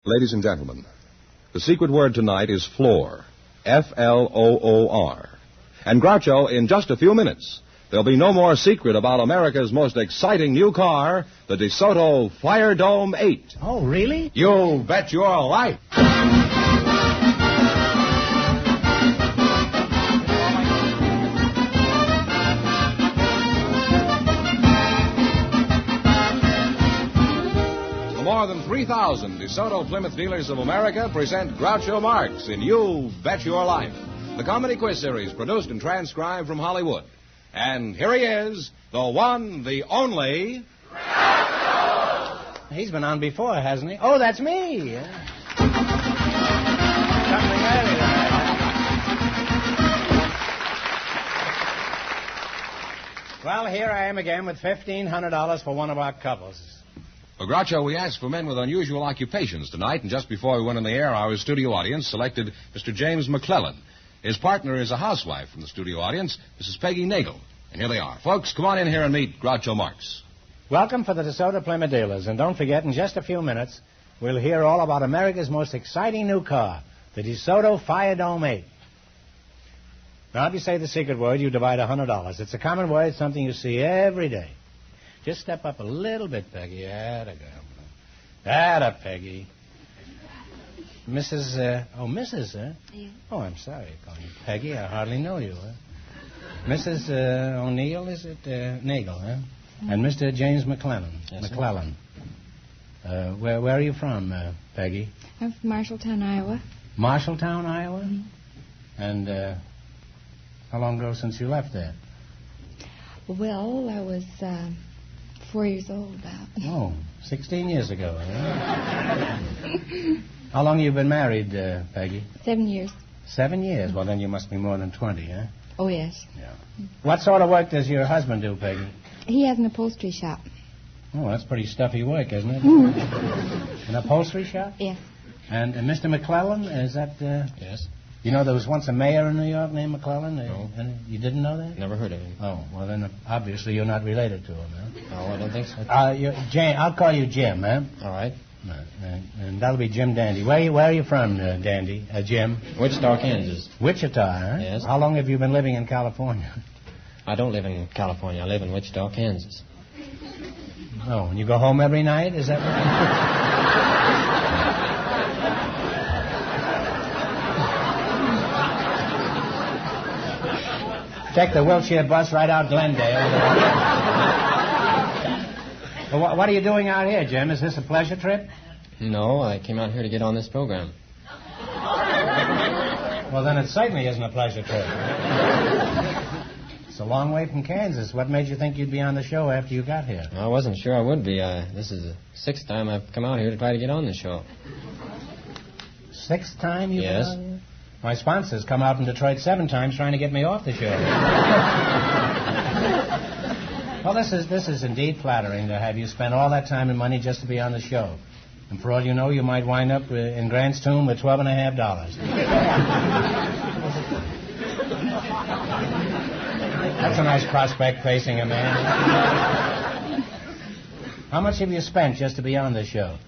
Ladies and gentlemen, the secret word tonight is floor. F-L-O-O-R. And Groucho, in just a few minutes, there'll be no more secret about America's most exciting new car, the DeSoto Fire Dome 8. Oh, really? You bet your life. More than 3,000 DeSoto Plymouth dealers of America present Groucho Marx in You Bet Your Life, the comedy quiz series produced and transcribed from Hollywood. And here he is, the one, the only... Groucho! He's been on before, hasn't he? Oh, that's me. Something early tonight. Well, here I am again with $1,500 for one of our couples. Well, Groucho, we asked for men with unusual occupations tonight, and just before we went on the air, our studio audience selected Mr. James McClellan. His partner is a housewife from the studio audience, Mrs. Peggy Nagel. And here they are. Folks, come on in here and meet Groucho Marx. Welcome for the DeSoto Plymouth dealers, and don't forget, in just a few minutes, we'll hear all about America's most exciting new car, the DeSoto Fire Dome 8. Now, if you say the secret word, you divide $100. It's a common word, something you see every day. Just step up a little bit, Peggy. Atta Peggy. Mrs. Mrs., huh? Yeah. Oh, I'm sorry to call you Peggy. I hardly know you, huh? Mrs. O'Neill, is it? Nagel, huh? Mm-hmm. And Mr. James McClellan. Yes, McClellan. Where are you from, Peggy? I'm from Marshalltown, Iowa. Marshalltown, Iowa? Mm-hmm. And how long ago since you left there? Well, I was 4 years old about. Oh, 16 years ago, huh? How long have you been married, Peggy? 7 years. 7 years? Well, then you must be more than 20, huh? Oh, yes. Yeah. What sort of work does your husband do, Peggy? He has an upholstery shop. Oh, that's pretty stuffy work, isn't it? An upholstery shop? Yes. And Mr. McClellan, is that... Yes. You know there was once a mayor in New York named McClellan? No. You didn't know that? Never heard of him. Oh, well, then obviously you're not related to him, huh? No, I don't think so. Jane, I'll call you Jim, huh? All right. And that'll be Jim Dandy. Where are you from, Dandy? Jim? Wichita, Kansas. Wichita, huh? Yes. How long have you been living in California? I don't live in California. I live in Wichita, Kansas. Oh, and you go home every night? Is that what? Take the Wilshire bus right out Glendale. Well, what are you doing out here, Jim? Is this a pleasure trip? No, I came out here to get on this program. Well, then it certainly isn't a pleasure trip. It's a long way from Kansas. What made you think you'd be on the show after you got here? I wasn't sure I would be. This is the 6th time I've come out here to try to get on the show. 6th time you've Yes. been out here? My sponsors come out in Detroit 7 times trying to get me off the show. Well, this is indeed flattering to have you spend all that time and money just to be on the show. And for all you know, you might wind up in Grant's Tomb with $12.50. That's a nice prospect facing a man. How much have you spent just to be on this show?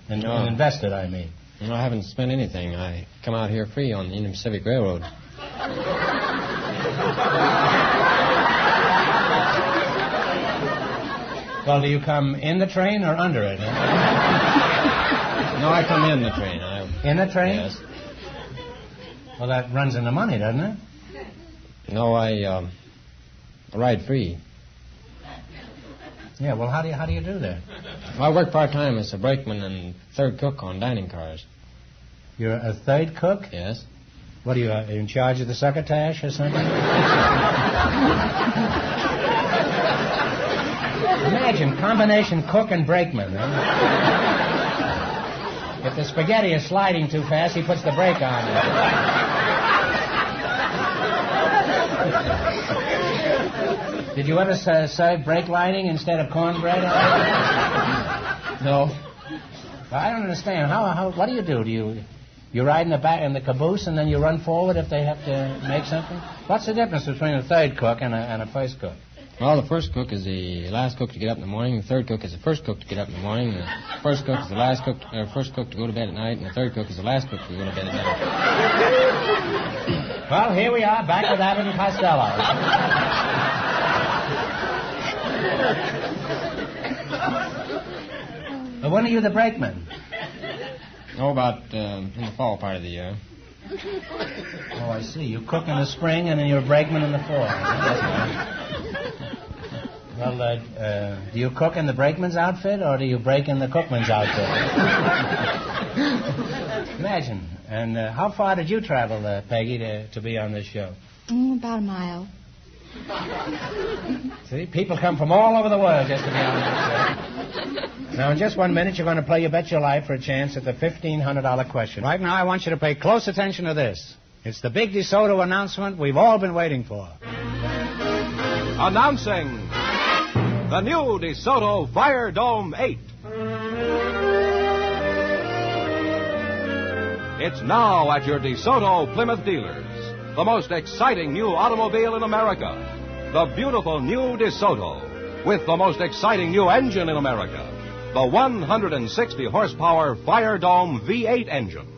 And invested, I mean. No, I haven't spent anything. I come out here free on the Union Pacific Railroad. Well, do you come in the train or under it? Huh? No, I come in the train. In the train? Yes. Well, that runs into money, doesn't it? No, I ride free. Yeah, well, how do you do that? I work part-time as a brakeman and third cook on dining cars. You're a third cook? Yes. What are you in charge of the succotash or something? Imagine, combination cook and brakeman. Huh? If the spaghetti is sliding too fast, he puts the brake on it. Did you ever serve brake lining instead of cornbread? No. Well, I don't understand. What do? You ride in the back in the caboose and then you run forward if they have to make something? What's the difference between a third cook and a first cook? Well, the first cook is the last cook to get up in the morning. The third cook is the first cook to get up in the morning. The first cook is the first cook to go to bed at night. And the third cook is the last cook to go to bed at night. Well, here we are, back with Abbott and Costello. When are you the brakeman? Oh, about in the fall part of the year. Oh, I see. You cook in the spring and then you're a brakeman in the fall. Well, do you cook in the brakeman's outfit or do you break in the cookman's outfit? Imagine. And how far did you travel, Peggy, to be on this show? About a mile. See, people come from all over the world just to be on this show. Now, in just 1 minute, you're going to play You Bet Your Life for a chance at the $1,500 question. Right now, I want you to pay close attention to this. It's the big DeSoto announcement we've all been waiting for. Announcing the new DeSoto Fire Dome 8. It's now at your DeSoto Plymouth dealers. The most exciting new automobile in America. The beautiful new DeSoto with the most exciting new engine in America. The 160 horsepower Fire Dome V8 engine.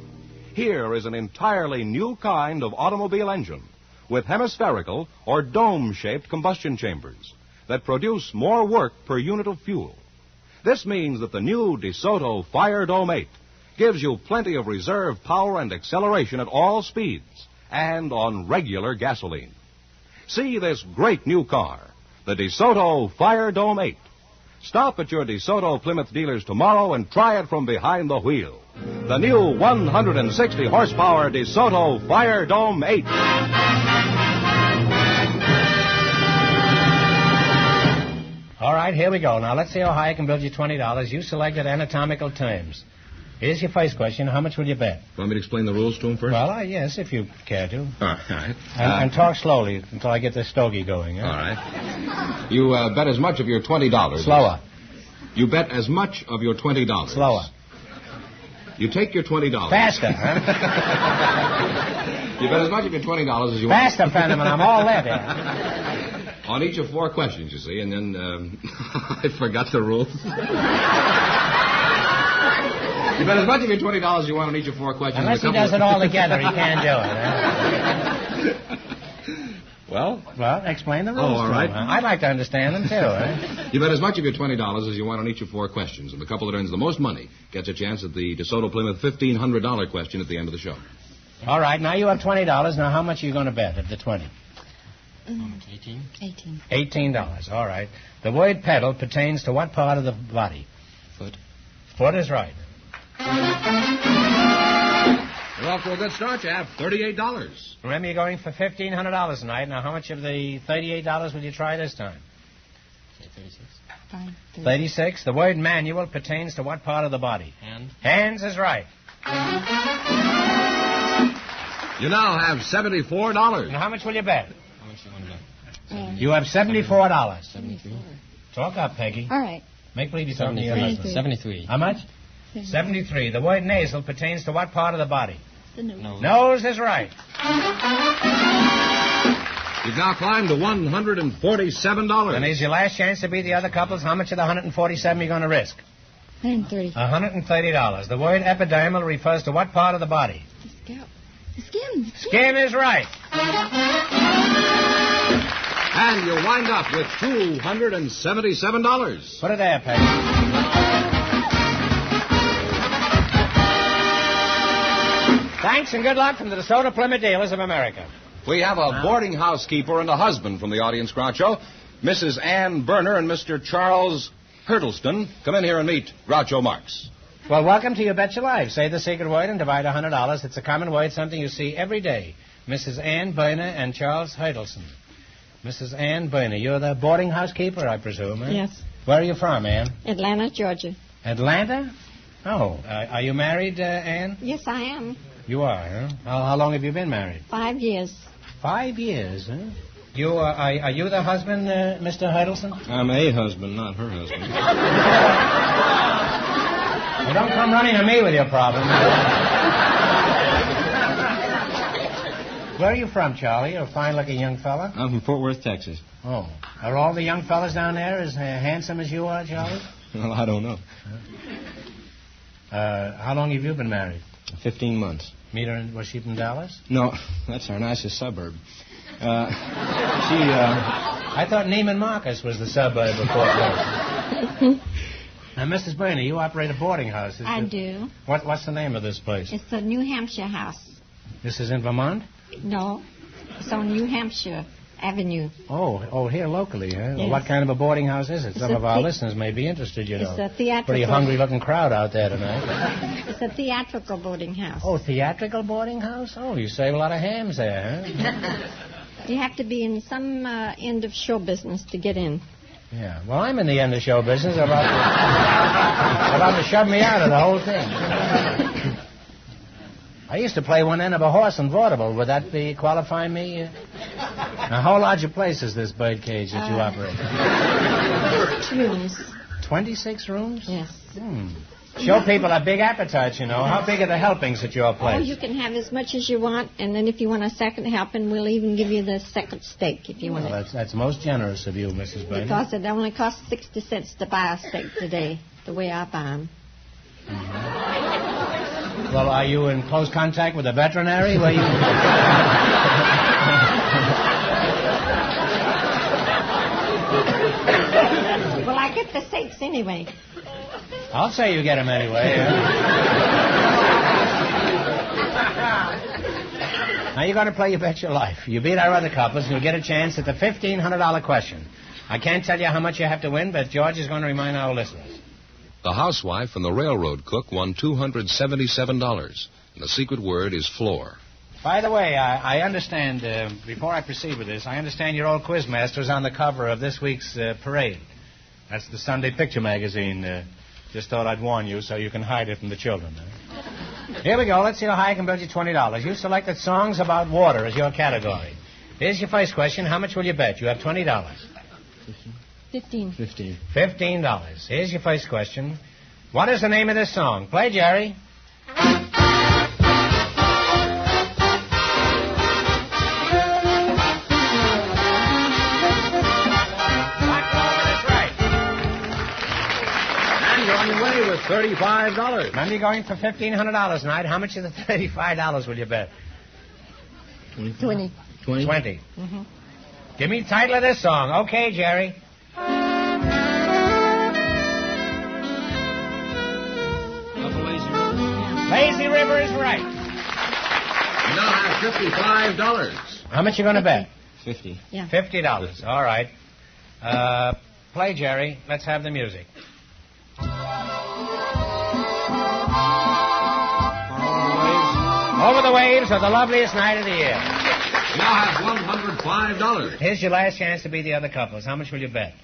Here is an entirely new kind of automobile engine with hemispherical or dome-shaped combustion chambers that produce more work per unit of fuel. This means that the new DeSoto Fire Dome 8 gives you plenty of reserve power and acceleration at all speeds and on regular gasoline. See this great new car, the DeSoto Fire Dome 8. Stop at your DeSoto Plymouth dealers tomorrow and try it from behind the wheel. The new 160 horsepower DeSoto Fire Dome 8. All right, here we go. Now, let's see how high I can build you $20. You selected anatomical terms. Here's your first question. How much will you bet? Want me to explain the rules to him first? Well, yes, if you care to. All right. And talk slowly until I get the stogie going. Huh? All right. You bet as much of your $20. Slower. You bet as much of your $20. Slower. You take your $20. Faster, huh? You bet as much of your $20 as you Faster, Fenneman. I'm all there. On each of 4 questions, you see, and then I forgot the rules. You bet as much of your $20 you want on each of 4 questions. Unless he does it all together, he can't do it. Huh? Well, explain the rules. all right. I'd like to understand them, too. Huh? You bet as much of your $20 as you want on each of 4 questions, and the couple that earns the most money gets a chance at the DeSoto Plymouth $1,500 question at the end of the show. All right, now you have $20. Now, how much are you going to bet of the 20? How much, 18? $18. All right. The word pedal pertains to what part of the body? Foot. Foot is right. You're off to a good start. You have $38. Remember, you're going for $1,500 tonight. Now, how much of the $38 will you try this time? Say 36. Fine. 36. The word manual pertains to what part of the body? Hand. Hands is right. You now have $74. Now, how much will you bet? How much do you want to bet? You have $74. 73. Talk up, Peggy. All right. Make believe you're talking to your 73. husband. 73. How much? 73. The word nasal pertains to what part of the body? The nose. No. Nose is right. You've now climbed to $147. And here's your last chance to beat the other couples. How much of the $147 are you going to risk? $130. $130. The word epidermal refers to what part of the body? The scalp. The skin. Skin is right. And you wind up with $277. Put it there, Peggy. Thanks and good luck from the DeSoto Plymouth Dealers of America. We have a boarding housekeeper and a husband from the audience, Groucho. Mrs. Ann Berner and Mr. Charles Hurtleston. Come in here and meet Groucho Marx. Well, welcome to You Bet Your Life. Say the secret word and divide $100. It's a common word, something you see every day. Mrs. Ann Berner and Charles Hurtleston. Mrs. Ann Berner, you're the boarding housekeeper, I presume, eh? Yes. Where are you from, Ann? Atlanta, Georgia. Atlanta? Oh, are you married, Ann? Yes, I am. You are, huh? How long have you been married? 5 years. 5 years, huh? You, are you the husband, Mr. Hurtleston? I'm a husband, not her husband. Well, don't come running to me with your problem. Where are you from, Charlie? You're a fine-looking young fella. I'm from Fort Worth, Texas. Oh. Are all the young fellas down there as handsome as you are, Charlie? Well, I don't know. How long have you been married? 15 months. Meet her, was she from Dallas? No, that's our nicest suburb. I thought Neiman Marcus was the suburb of Fort Worth. Now, Mrs. Burney, you operate a boarding house. I do. What's the name of this place? It's the New Hampshire house. This is in Vermont? No, it's on New Hampshire Avenue. Oh, here locally, huh? Yes. Well, what kind of a boarding house is it? It's Some of our listeners may be interested, you know. It's a theatrical... Pretty hungry-looking crowd out there tonight. It's a theatrical boarding house. Oh, theatrical boarding house? Oh, you save a lot of hams there, huh? You have to be in some end of show business to get in. Yeah. Well, I'm in the end of show business. About to shove me out of the whole thing. I used to play one end of a horse in vaudeville. Would that qualify me? Now, how large a place is this birdcage that you operate? 6 rooms. 26 rooms? Yes. Show people a big appetite, you know. How big are the helpings at your place? Oh, you can have as much as you want, and then if you want a second helping, we'll even give you the second steak if you want it. That's most generous of you, Mrs. Burney. Because it only costs 60 cents to buy a steak today, the way I buy them. Well, are you in close contact with a veterinary? Where you... Well, I get the steaks anyway. I'll say you get them anyway. Now, you're going to play You Bet Your Life. You beat our other couples, and you'll get a chance at the $1,500 question. I can't tell you how much you have to win, but George is going to remind our listeners. The housewife and the railroad cook won $277, and the secret word is floor. By the way, I understand, before I proceed with this, I understand your old quizmaster is on the cover of this week's parade. That's the Sunday Picture magazine. Just thought I'd warn you so you can hide it from the children. Here we go. Let's see how high I can build you $20. You selected songs about water as your category. Here's your first question. How much will you bet? You have $20. $15. $15. Here's your first question. What is the name of this song? Play, Jerry. $35. Now you're going for $1,500 tonight. How much of the $35 will you bet? 20. 20? Mm-hmm. Give me the title of this song. Okay, Jerry. Lazy River is right. You now have $55. How much you going to bet? 50. Yeah. $50. All right. Play, Jerry. Let's have the music. Over the waves of the loveliest night of the year. You now have $105. Here's your last chance to beat the other couples. How much will you bet?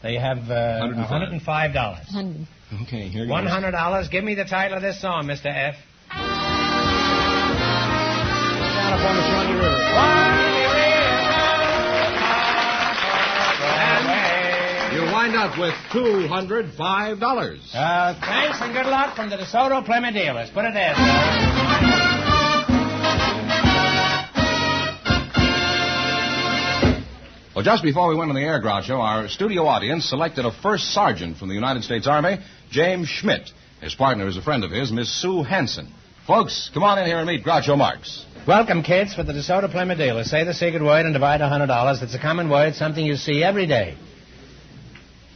So you have $105. $100. Okay, here goes. $100. Give me the title of this song, Mr. F. Down upon the Swanee River. You wind up with $205. Thanks and good luck from the DeSoto Plymouth dealers. Put it there, sir. Well, just before we went on the air, Groucho, our studio audience selected a first sergeant from the United States Army, James Schmidt. His partner is a friend of his, Miss Sue Hanson. Folks, come on in here and meet Groucho Marx. Welcome, kids, for the DeSoto Plymouth dealers. Say the secret word and divide $100. It's a common word, something you see every day.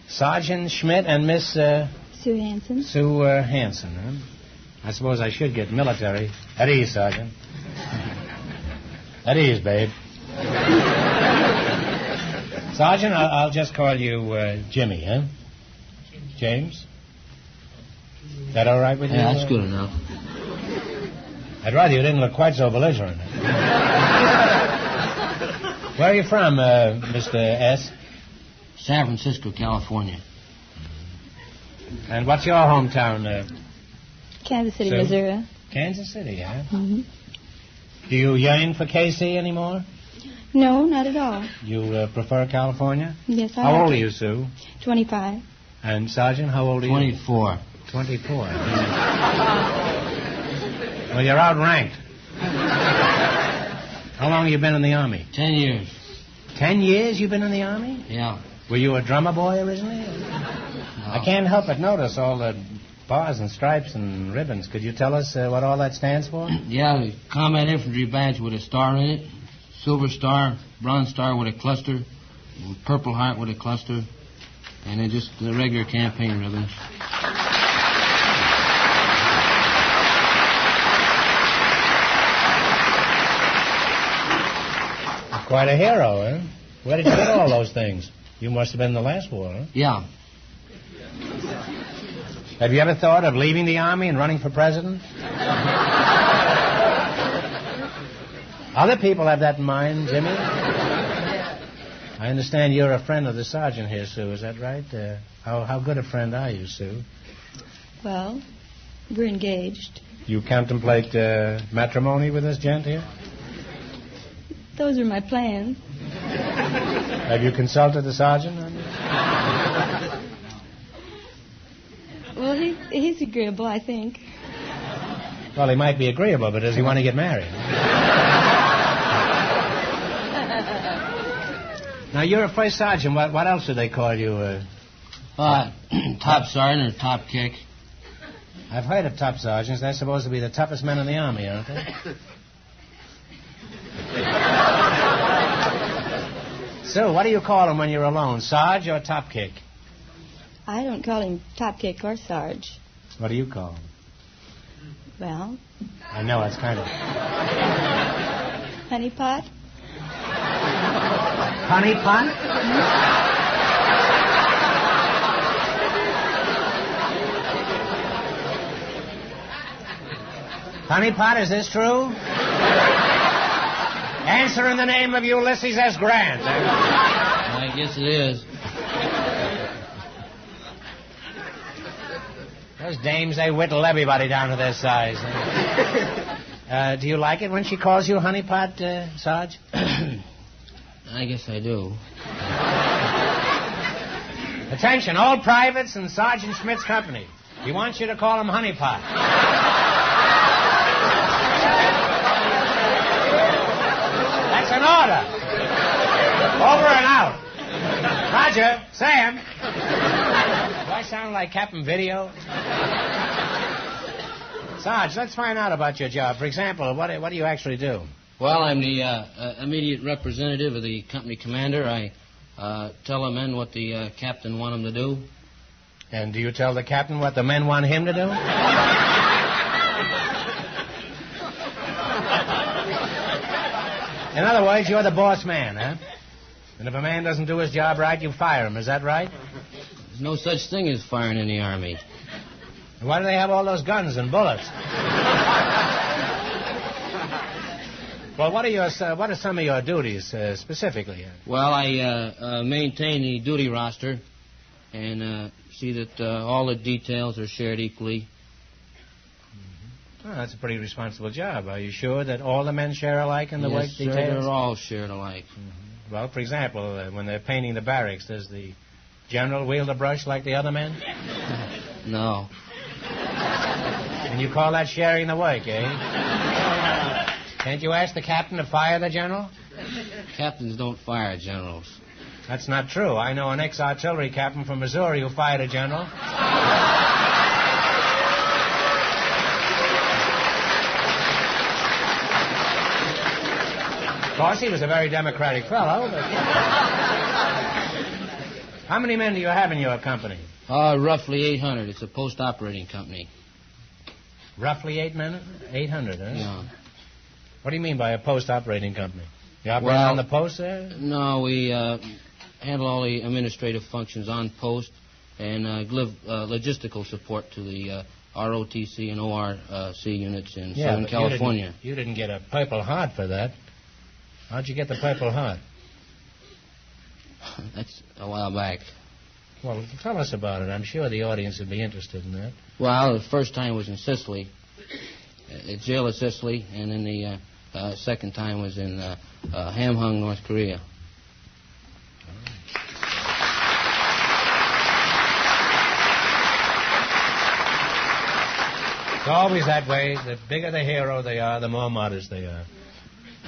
Sergeant Schmidt and Miss... Sue Hanson. Sue Hanson, huh? I suppose I should get military. At ease, Sergeant. At ease, babe. Sergeant, I'll just call you Jimmy, huh? James? Is that all right with you? Yeah, that's good enough. I'd rather you didn't look quite so belligerent. Where are you from, Mr. S? San Francisco, California. And what's your hometown? Kansas City, Sue? Missouri. Kansas City, huh? Mm-hmm. Do you yearn for KC anymore? No, not at all. You prefer California? Yes, I How like old are it. you, Sue? 25. And Sergeant, how old are you? 24. 24. Well, you're outranked. How long have you been in the Army? 10 years. 10 years you've been in the Army? Yeah. Were you a drummer boy originally? I can't help but notice all the bars and stripes and ribbons. Could you tell us what all that stands for? Yeah, the Combat Infantry badge with a star in it, Silver Star, Bronze Star with a cluster, Purple Heart with a cluster, and then just the regular campaign ribbons. Quite a hero, huh? Where did you get all those things? You must have been in the last war, huh? Yeah. Have you ever thought of leaving the Army and running for president? Other people have that in mind, Jimmy. I understand you're a friend of the sergeant here, Sue. Is that right? How good a friend are you, Sue? Well, we're engaged. You contemplate matrimony with this gent here? Those are my plans. Have you consulted the sergeant on this? Well, he's agreeable, I think. Well, he might be agreeable, but does he want to get married? Now, you're a first sergeant. What else do they call you? Top sergeant or top kick. I've heard of top sergeants. They're supposed to be the toughest men in the Army, aren't they? So, what do you call him when you're alone, Sarge or Top Kick? I don't call him Top Kick or Sarge. What do you call him? Well, I know, it's kind of... Honey Pot? Honey Pot? Honey Pot, is this true? Answer in the name of Ulysses S. Grant. I guess it is. Those dames, they whittle everybody down to their size. Do you like it when she calls you Honey Pot, Sarge? I guess I do. Attention, all privates in Sergeant Schmidt's company. He wants you to call him Honey Pot. That's an order. Over and out. Roger, Sam. Do I sound like Captain Video? Sarge, let's find out about your job. For example, what do you actually do? Well, I'm the immediate representative of the company commander. I tell the men what the captain want them to do. And do you tell the captain what the men want him to do? In other words, you're the boss man, huh? And if a man doesn't do his job right, you fire him. Is that right? There's no such thing as firing in the Army. And why do they have all those guns and bullets? Well, what are some of your duties specifically? Well, I maintain the duty roster and see that all the details are shared equally. Oh, that's a pretty responsible job. Are you sure that all the men share alike in the work Yes, sir, details? they're all shared alike. Mm-hmm. Well, for example, when they're painting the barracks, does the general wield the brush like the other men? No. And you call that sharing the work, eh? Can't you ask the captain to fire the general? Captains don't fire generals. That's not true. I know an ex-artillery captain from Missouri who fired a general. Of course, he was a very democratic fellow, but... How many men do you have in your company? Roughly 800. It's a post-operating company. Roughly 800, huh? Yeah. What do you mean by a post-operating company? You operate on the post there? No, we handle all the administrative functions on post and give logistical support to the ROTC and ORC units in Southern California. You didn't get a Purple Heart for that. How'd you get the Purple Heart? That's a while back. Well, tell us about it. I'm sure the audience would be interested in that. Well, the first time was in Sicily, at jail of Sicily, and then the second time was in Hamhung, North Korea. It's always that way. The bigger the hero they are, the more modest they are.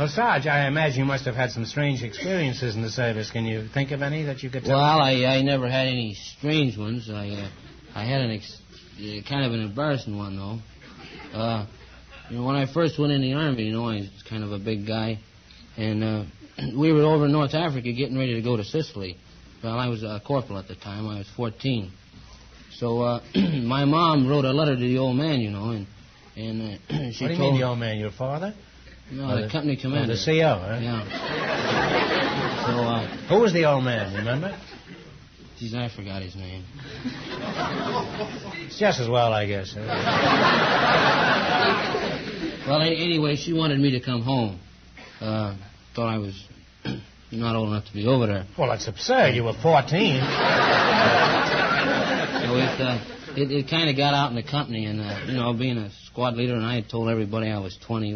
Well, Sarge, I imagine you must have had some strange experiences in the service. Can you think of any that you could tell? Well, I never had any strange ones. I had kind of an embarrassing one, though. When I first went in the Army, I was kind of a big guy, and we were over in North Africa getting ready to go to Sicily. Well, I was a corporal at the time. I was 14. So my mom wrote a letter to the old man, and she What do you told... mean the old man? Your father? No, the company commander. Oh, the CO, huh? Yeah. So, who was the old man, remember? Geez, I forgot his name. It's just as well, I guess. Well, anyway, she wanted me to come home. Thought I was not old enough to be over there. Well, that's absurd. You were 14. So it kind of got out in the company, and, being a squad leader, and I had told everybody I was 20,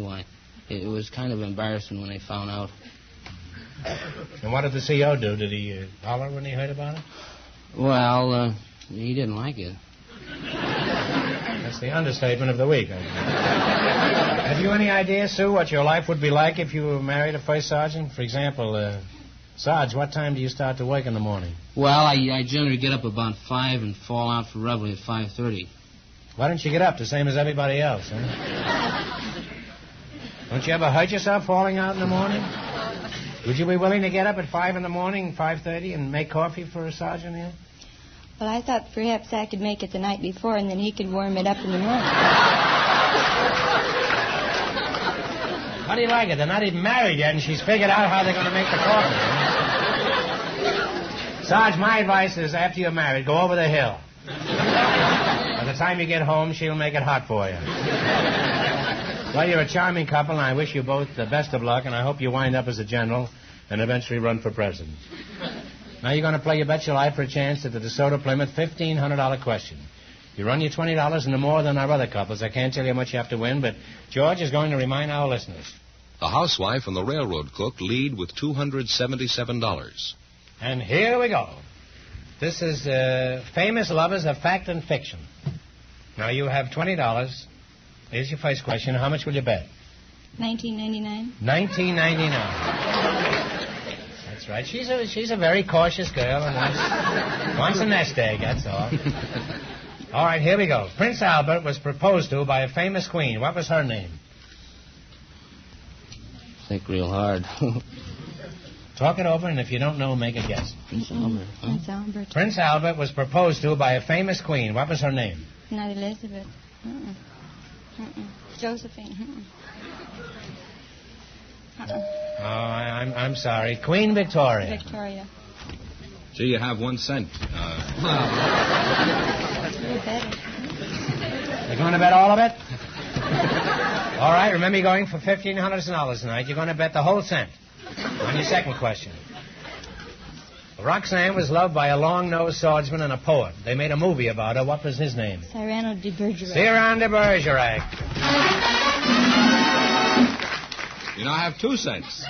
it was kind of embarrassing when they found out. And what did the CO do? Did he holler when he heard about it? Well, he didn't like it. That's the understatement of the week. Have you any idea, Sue, what your life would be like if you were married a first sergeant? For example, Sarge, what time do you start to work in the morning? Well, I generally get up about 5 and fall out for reveille at 5:30. Why don't you get up the same as everybody else, huh? Don't you ever hurt yourself falling out in the morning? Would you be willing to get up at 5 in the morning, 5:30, and make coffee for a sergeant here? Well, I thought perhaps I could make it the night before, and then he could warm it up in the morning. How do you like it? They're not even married yet, and she's figured out how they're going to make the coffee. Sarge, my advice is after you're married, go over the hill. By the time you get home, she'll make it hot for you. Well, you're a charming couple, and I wish you both the best of luck, and I hope you wind up as a general and eventually run for president. Now you're going to play your bet your life for a chance at the DeSoto Plymouth $1,500 question. You run your $20 into more than our other couples. I can't tell you how much you have to win, but George is going to remind our listeners. The housewife and the railroad cook lead with $277. And here we go. This is Famous Lovers of Fact and Fiction. Now you have $20. Here's your first question. How much will you bet? $19.99. $19.99. That's right. She's a very cautious girl and wants a nest egg, that's all. All right, here we go. Prince Albert was proposed to by a famous queen. What was her name? Think real hard. Talk it over, and if you don't know, make a guess. Prince Albert. Huh? Prince Albert. Prince Albert was proposed to by a famous queen. What was her name? Not Elizabeth. Josephine. Oh, I'm sorry. Queen Victoria. Victoria. Gee, you have 1 cent. That's really better. You're going to bet all of it? All right, remember you're going for $1,500 tonight. You're going to bet the whole cent. On your second question. Roxanne was loved by a long-nosed swordsman and a poet. They made a movie about her. What was his name? Cyrano de Bergerac. Cyrano de Bergerac. You now have 2 cents.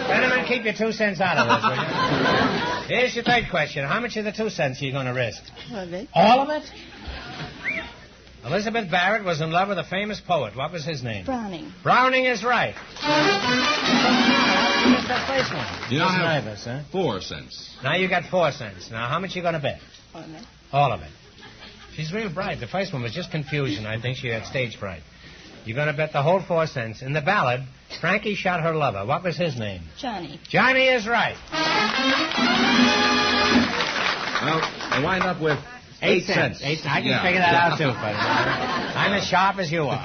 Fenneman, keep your 2 cents out of this, will you? Here's your third question. How much of the 2 cents are you going to risk? All of it. All of it? Elizabeth Barrett was in love with a famous poet. What was his name? Browning. Browning is right. What's that first one? You now have nervous, huh? 4 cents. Now you got 4 cents. Now, how much you going to bet? All of it. All of it. She's real bright. The first one was just confusion. I think she had stage fright. You're going to bet the whole 4 cents. In the ballad, Frankie shot her lover. What was his name? Johnny. Johnny is right. Well, I wind up with 8 cents. I can figure that out, too, buddy. I'm as sharp as you are.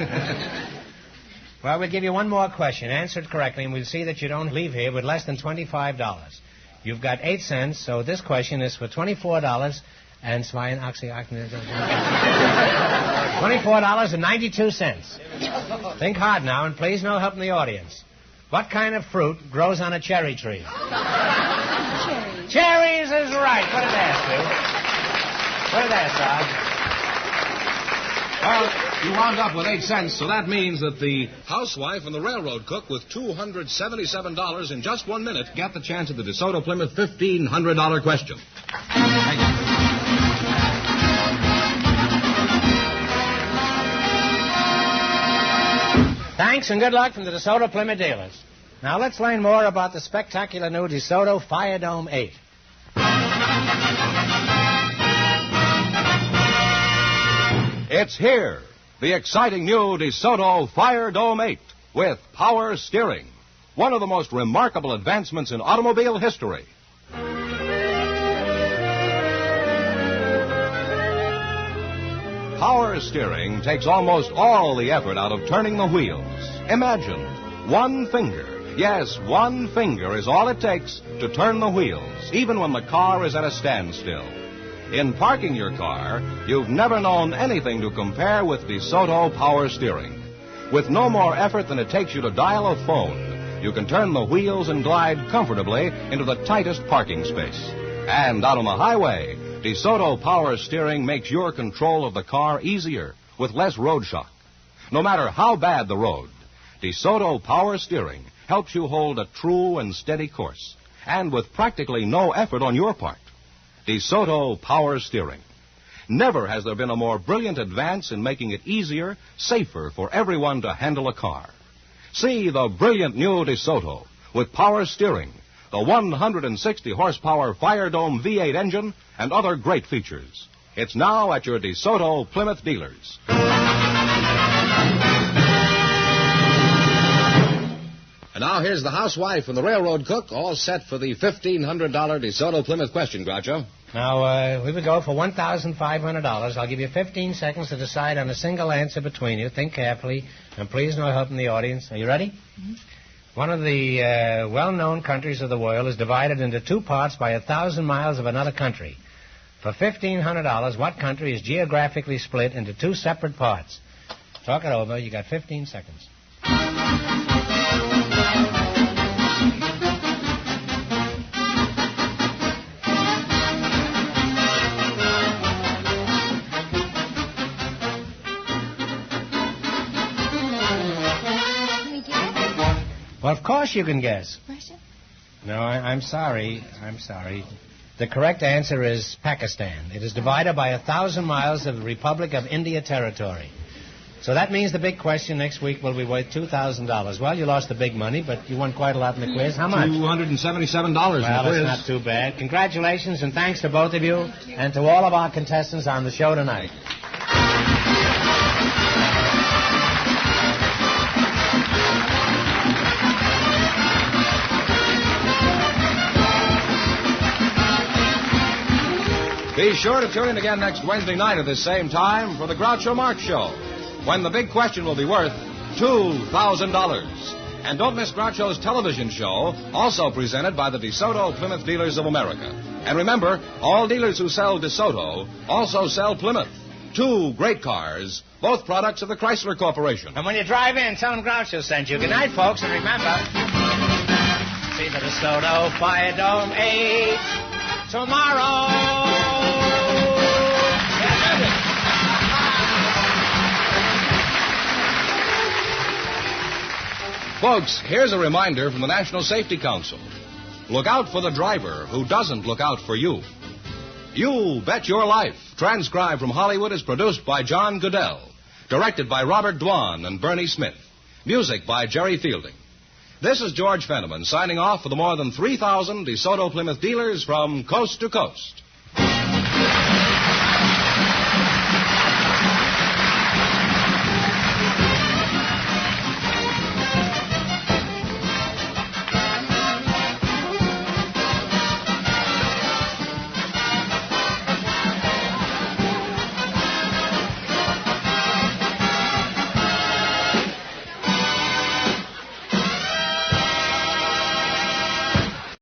Well, we'll give you one more question. Answer it correctly, and we'll see that you don't leave here with less than $25. You've got 8 cents, so this question is for $24 and $24.92. Think hard now, and please no help in the audience. What kind of fruit grows on a cherry tree? Cherry. Cherries is right. Put it there, Sue. Put it there, Sarge. Well, you wound up with 8 cents, so that means that the housewife and the railroad cook with $277 in just 1 minute get the chance at the DeSoto Plymouth $1,500 question. Thank you. Thanks and good luck from the DeSoto Plymouth dealers. Now let's learn more about the spectacular new DeSoto Fire Dome 8. It's here, the exciting new DeSoto Fire Dome 8 with power steering, one of the most remarkable advancements in automobile history. Power steering takes almost all the effort out of turning the wheels. Imagine, one finger. Yes, one finger is all it takes to turn the wheels, even when the car is at a standstill. In parking your car, you've never known anything to compare with DeSoto power steering. With no more effort than it takes you to dial a phone, you can turn the wheels and glide comfortably into the tightest parking space. And out on the highway, DeSoto power steering makes your control of the car easier, with less road shock. No matter how bad the road, DeSoto power steering helps you hold a true and steady course, and with practically no effort on your part. DeSoto power steering. Never has there been a more brilliant advance in making it easier, safer for everyone to handle a car. See the brilliant new DeSoto with power steering, the 160 horsepower Fire Dome V8 engine, and other great features. It's now at your DeSoto Plymouth dealers. And now here's the housewife and the railroad cook, all set for the $1,500 DeSoto Plymouth question, Groucho. Now, we would go for $1,500. I'll give you 15 seconds to decide on a single answer between you. Think carefully, and please no help from the audience. Are you ready? Mm-hmm. One of the well-known countries of the world is divided into two parts by 1,000 miles of another country. For $1,500, what country is geographically split into two separate parts? Talk it over. You got 15 seconds. Well, of course you can guess. Russia? No, I'm sorry. The correct answer is Pakistan. It is divided by 1,000 miles of the Republic of India territory. So that means the big question next week will be worth $2,000. Well, you lost the big money, but you won quite a lot in the quiz. How much? $277 in the Well, quiz. that's not too bad. Congratulations and thanks to both of you and to all of our contestants on the show tonight. Be sure to tune in again next Wednesday night at this same time for the Groucho Marx Show, when the big question will be worth $2,000. And don't miss Groucho's television show, also presented by the DeSoto Plymouth Dealers of America. And remember, all dealers who sell DeSoto also sell Plymouth. Two great cars, both products of the Chrysler Corporation. And when you drive in, tell them Groucho sent you. Good night, folks, and remember, see the DeSoto Fire Dome 8 tomorrow. Folks, here's a reminder from the National Safety Council. Look out for the driver who doesn't look out for you. You Bet Your Life, transcribed from Hollywood, is produced by John Goodell. Directed by Robert Dwan and Bernie Smith. Music by Jerry Fielding. This is George Fenneman signing off for the more than 3,000 DeSoto Plymouth dealers from coast to coast.